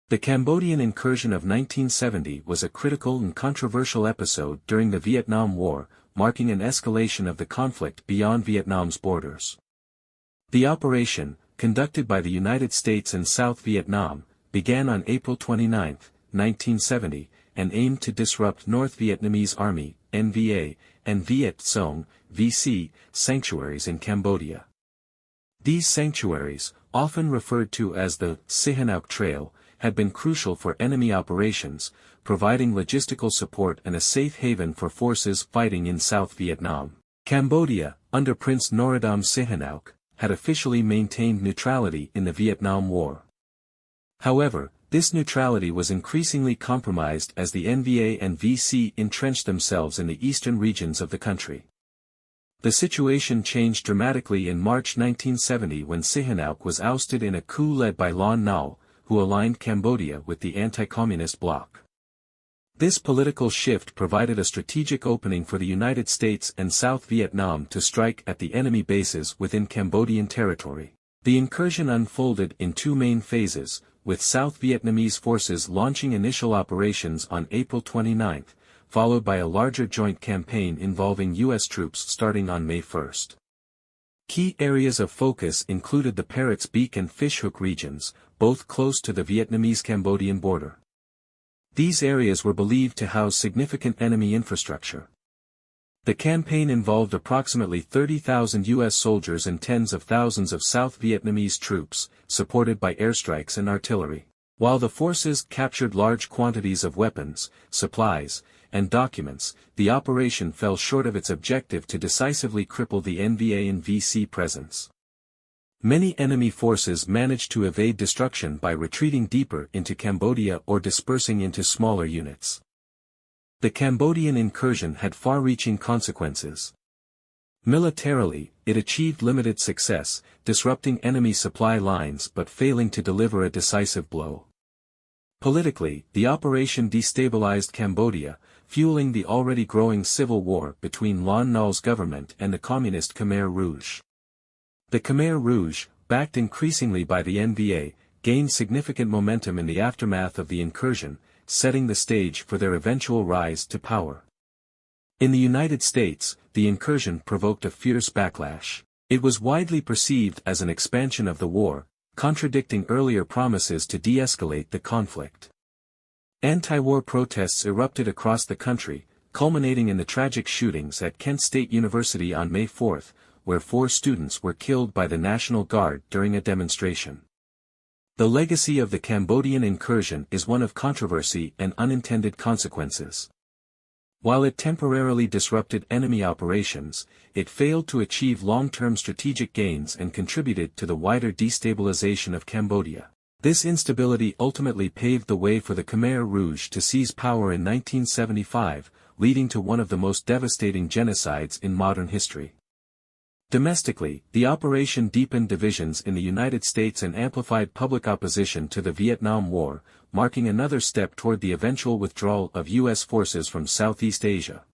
The Cambodian incursion of 1970 was a critical and controversial episode during the Vietnam War, marking an escalation of the conflict beyond Vietnam's borders. The operation, conducted by the United States and South Vietnam, began on April 29, 1970, and aimed to disrupt North Vietnamese Army, NVA, and Viet Cong, VC, sanctuaries in Cambodia. These sanctuaries, often referred to as the Sihanouk Trail, had been crucial for enemy operations, providing logistical support and a safe haven for forces fighting in South Vietnam. Cambodia, under Prince Norodom Sihanouk, had officially maintained neutrality in the Vietnam War. However, this neutrality was increasingly compromised as the NVA and VC entrenched themselves in the eastern regions of the country. The situation changed dramatically in March 1970 when Sihanouk was ousted in a coup led by Lon Nol, who aligned Cambodia with the anti-communist bloc. This political shift provided a strategic opening for the United States and South Vietnam to strike at the enemy bases within Cambodian territory. The incursion unfolded in two main phases, with South Vietnamese forces launching initial operations on April 29, followed by a larger joint campaign involving U.S. troops starting on May 1. Key areas of focus included the Parrot's Beak and Fishhook regions, both close to the Vietnamese-Cambodian border. These areas were believed to house significant enemy infrastructure. The campaign involved approximately 30,000 U.S. soldiers and tens of thousands of South Vietnamese troops, supported by airstrikes and artillery. While the forces captured large quantities of weapons, supplies, and documents, the operation fell short of its objective to decisively cripple the NVA and VC presence. Many enemy forces managed to evade destruction by retreating deeper into Cambodia or dispersing into smaller units. The Cambodian incursion had far-reaching consequences. Militarily, it achieved limited success, disrupting enemy supply lines but failing to deliver a decisive blow. Politically, the operation destabilized Cambodia, fueling the already growing civil war between Lon Nol's government and the communist Khmer Rouge. The Khmer Rouge, backed increasingly by the NVA, gained significant momentum in the aftermath of the incursion, setting the stage for their eventual rise to power. In the United States, the incursion provoked a fierce backlash. It was widely perceived as an expansion of the war, contradicting earlier promises to de-escalate the conflict. Anti-war protests erupted across the country, culminating in the tragic shootings at Kent State University on May 4, where 4 students were killed by the National Guard during a demonstration. The legacy of the Cambodian incursion is one of controversy and unintended consequences. While it temporarily disrupted enemy operations, it failed to achieve long-term strategic gains and contributed to the wider destabilization of Cambodia. This instability ultimately paved the way for the Khmer Rouge to seize power in 1975, leading to one of the most devastating genocides in modern history. Domestically, the operation deepened divisions in the United States and amplified public opposition to the Vietnam War, marking another step toward the eventual withdrawal of U.S. forces from Southeast Asia.